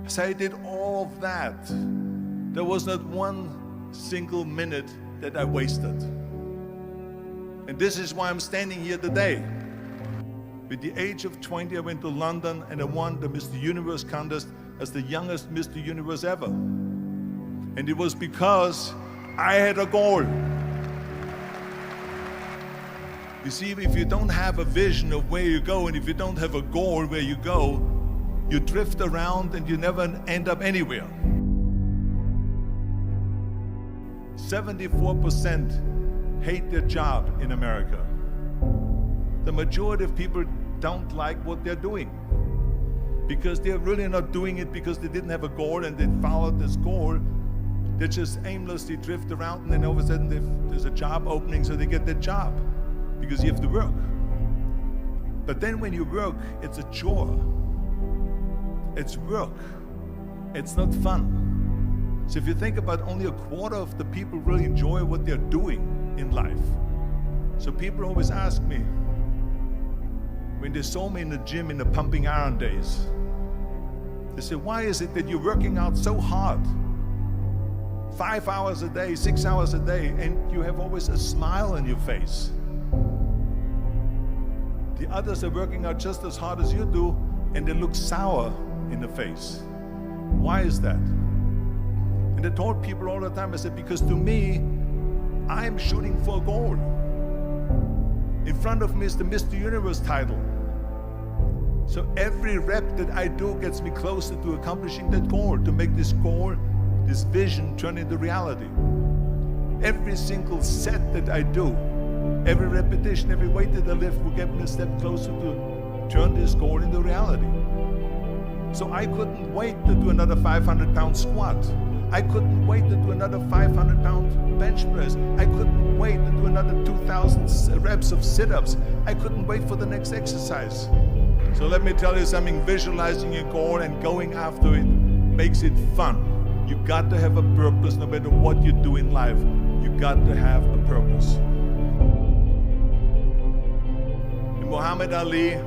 As I did all of that, there was not one single minute that I wasted. And this is why I'm standing here today. With the age of 20, I went to London and I won the Mr. Universe contest as the youngest Mr. Universe ever. And it was because I had a goal. You see, if you don't have a vision of where you go, and if you don't have a goal where you go, you drift around and you never end up anywhere. 74% hate their job in America. The majority of people don't like what they're doing because they're really not doing it because they didn't have a goal and they followed this goal. They just aimlessly drift around, and then all of a sudden there's a job opening, so they get that job because you have to work. But then when you work, it's a chore. It's work. It's not fun. So if you think about, only a quarter of the people really enjoy what they're doing in life. So people always ask me, when they saw me in the gym in the pumping iron days, they say, why is it that you're working out so hard? 5 hours a day, 6 hours a day, and you have always a smile on your face. The others are working out just as hard as you do, and they look sour in the face. Why is that? And I told people all the time, I said, because to me, I'm shooting for a goal. In front of me is the Mr. Universe title. So every rep that I do gets me closer to accomplishing that goal, to make this goal, this vision, turn into reality. Every single set that I do, every repetition, every weight that I lift will get me a step closer to turn this goal into reality. So I couldn't wait to do another 500-pound squat. I couldn't wait to do another 500-pound bench press. I couldn't wait to do another 2,000 reps of sit-ups. I couldn't wait for the next exercise. So let me tell you something, visualizing your goal and going after it makes it fun. You got to have a purpose no matter what you do in life. You got to have a purpose. And Muhammad Ali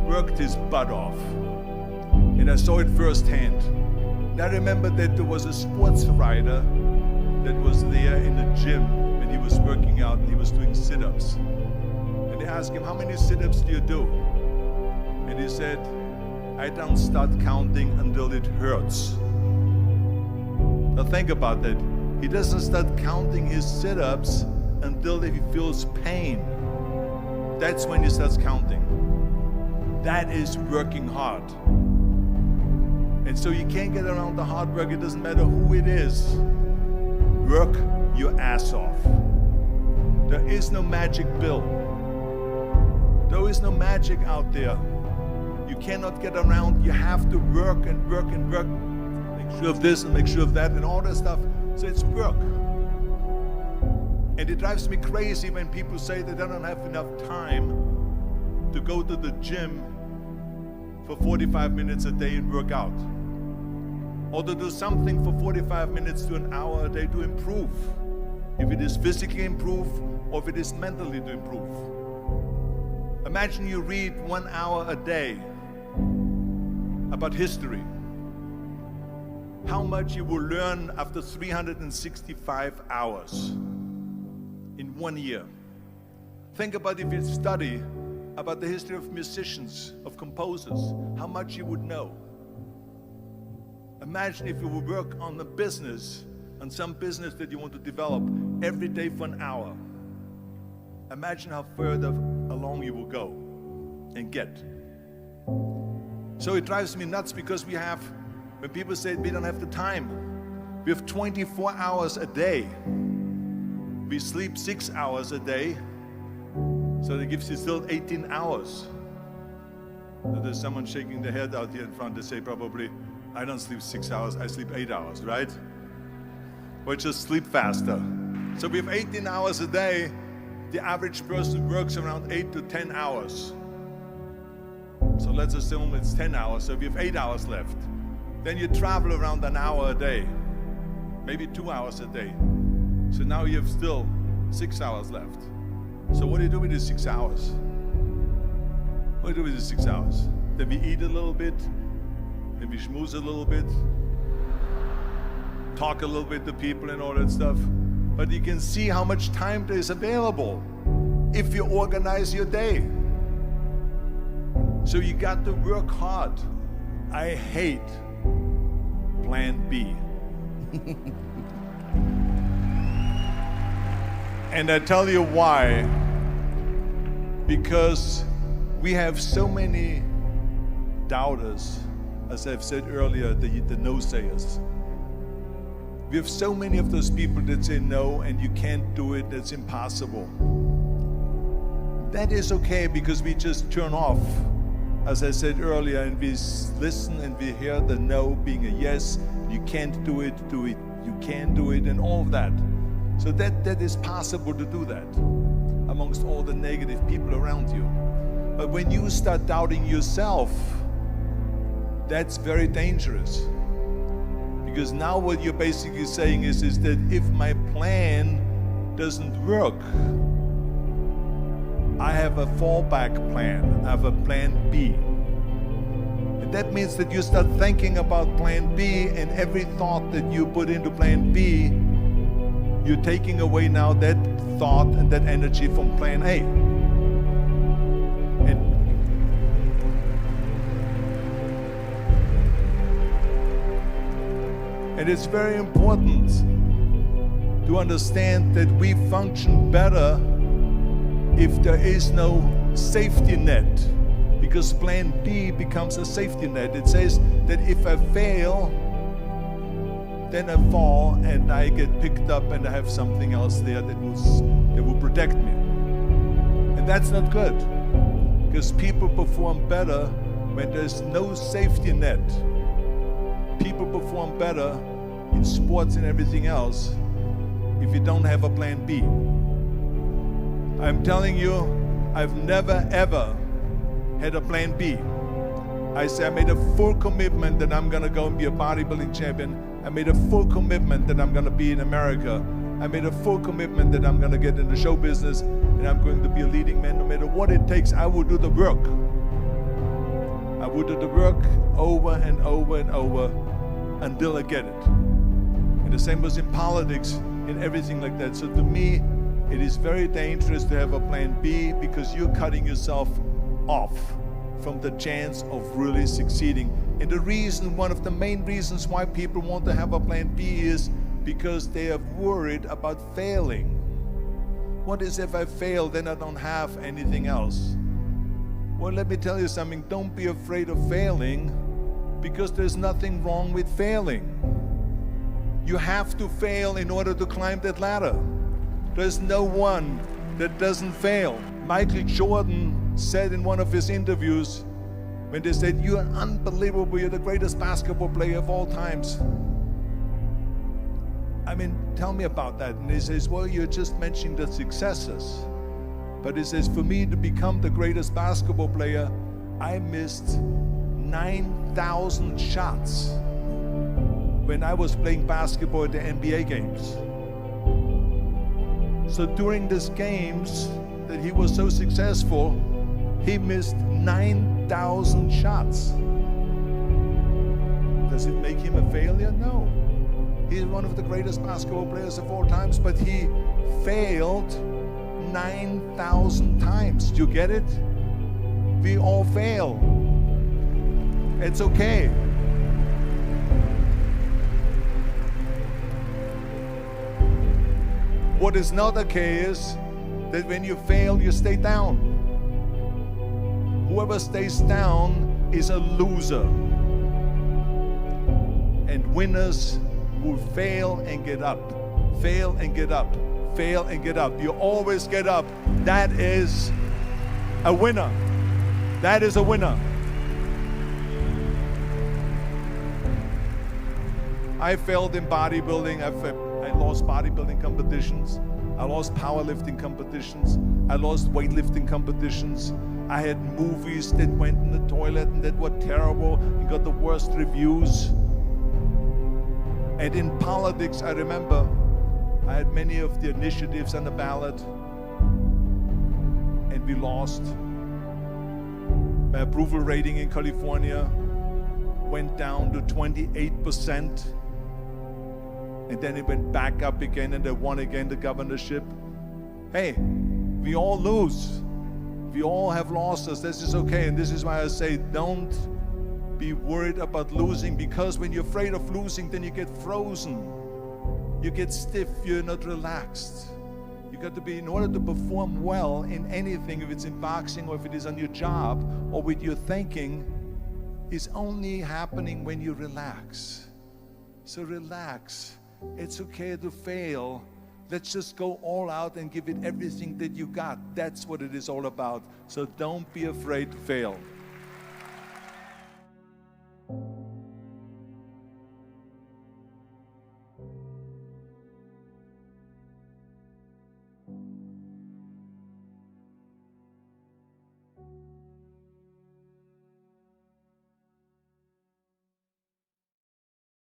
worked his butt off. And I saw it firsthand. And I remember that there was a sports writer that was there in the gym when he was working out and he was doing sit-ups. And they asked him, how many sit-ups do you do? And he said, I don't start counting until it hurts. Now think about that. He doesn't start counting his sit-ups until he feels pain. That's when he starts counting. That is working hard. And so you can't get around the hard work. It doesn't matter who it is. Work your ass off. There is no magic pill. There is no magic out there. You cannot get around. You have to work and work and work. Make sure of this and make sure of that and all that stuff. So it's work. And it drives me crazy when people say that they don't have enough time to go to the gym for 45 minutes a day and work out. Or to do something for 45 minutes to an hour a day to improve. If it is physically improve or if it is mentally to improve. Imagine you read 1 hour a day about history. How much you will learn after 365 hours in 1 year. Think about if you study about the history of musicians, of composers, how much you would know. Imagine if you would work on a business, on some business that you want to develop every day for an hour. Imagine how further along you will go and get. So it drives me nuts because when people say we don't have the time, we have 24 hours a day. We sleep 6 hours a day, so that gives you still 18 hours. So there's someone shaking their head out here in front. They say probably, I don't sleep 6 hours, I sleep 8 hours, right? Or just sleep faster. So we have 18 hours a day. The average person works around 8 to 10 hours. So let's assume it's 10 hours, so we have 8 hours left. Then you travel around an hour a day, maybe 2 hours a day. So now you have still 6 hours left. So what do you do with these 6 hours? What do you do with these 6 hours? Then we eat a little bit, and we schmooze a little bit, talk a little bit to people and all that stuff. But you can see how much time there is available if you organize your day. So you got to work hard. I hate plan B. And I tell you why. Because we have so many doubters, as I've said earlier, the no-sayers. We have so many of those people that say no and you can't do it, that's impossible. That is okay because we just turn off, as I said earlier, and we listen and we hear the no being a yes. You can't do it, you can do it, and all of that. So that is possible to do that amongst all the negative people around you. But when you start doubting yourself, that's very dangerous. Because now what you're basically saying is that if my plan doesn't work, I have a fallback plan, I have a plan B. And that means that you start thinking about plan B, and every thought that you put into plan B, you're taking away now that thought and that energy from plan A. And it's very important to understand that we function better if there is no safety net, because plan B becomes a safety net. It says that if I fail, then I fall and I get picked up and I have something else there that will protect me. And that's not good, because people perform better when there's no safety net. People perform better in sports and everything else if you don't have a plan B. I'm telling you, I've never ever had a plan B. I made a full commitment that I'm gonna go and be a bodybuilding champion. I made a full commitment that I'm gonna be in America. I made a full commitment that I'm gonna get in the show business and I'm going to be a leading man. No matter what it takes, I will do the work. I will do the work over and over and over until I get it. And the same was in politics, in everything like that. So to me, it is very dangerous to have a plan B, because you're cutting yourself off from the chance of really succeeding. And the reason, one of the main reasons why people want to have a plan B is because they are worried about failing. What is if I fail, then I don't have anything else? Well, let me tell you something. Don't be afraid of failing, because there's nothing wrong with failing. You have to fail in order to climb that ladder. There's no one that doesn't fail. Michael Jordan said in one of his interviews, when they said, "You're unbelievable, you're the greatest basketball player of all times." I mean, tell me about that. And he says, "Well, you're just mentioning the successes." But he says, "For me to become the greatest basketball player, I missed 9,000 shots when I was playing basketball at the NBA games." So during these games that he was so successful, he missed 9,000 shots. Does it make him a failure? No. He's one of the greatest basketball players of all times, but he failed 9,000 times. Do you get it? We all fail. It's okay. What is not okay is that when you fail, you stay down. Whoever stays down is a loser. And winners will fail and get up, fail and get up, fail and get up. You always get up. That is a winner. That is a winner. I failed in bodybuilding. I lost bodybuilding competitions. I lost powerlifting competitions. I lost weightlifting competitions. I had movies that went in the toilet and that were terrible and got the worst reviews. And in politics, I remember I had many of the initiatives on the ballot, and we lost. My approval rating in California went down to 28%, and then it went back up again, and they won again the governorship. Hey, we all lose. We all have losses. This is okay, and this is why I say don't be worried about losing, because when you're afraid of losing, then you get frozen. You get stiff, you're not relaxed. You got to be, in order to perform well in anything, if it's in boxing or if it is on your job or with your thinking, is only happening when you relax. So relax. It's okay to fail. Let's just go all out and give it everything that you got. That's what it is all about. So don't be afraid to fail.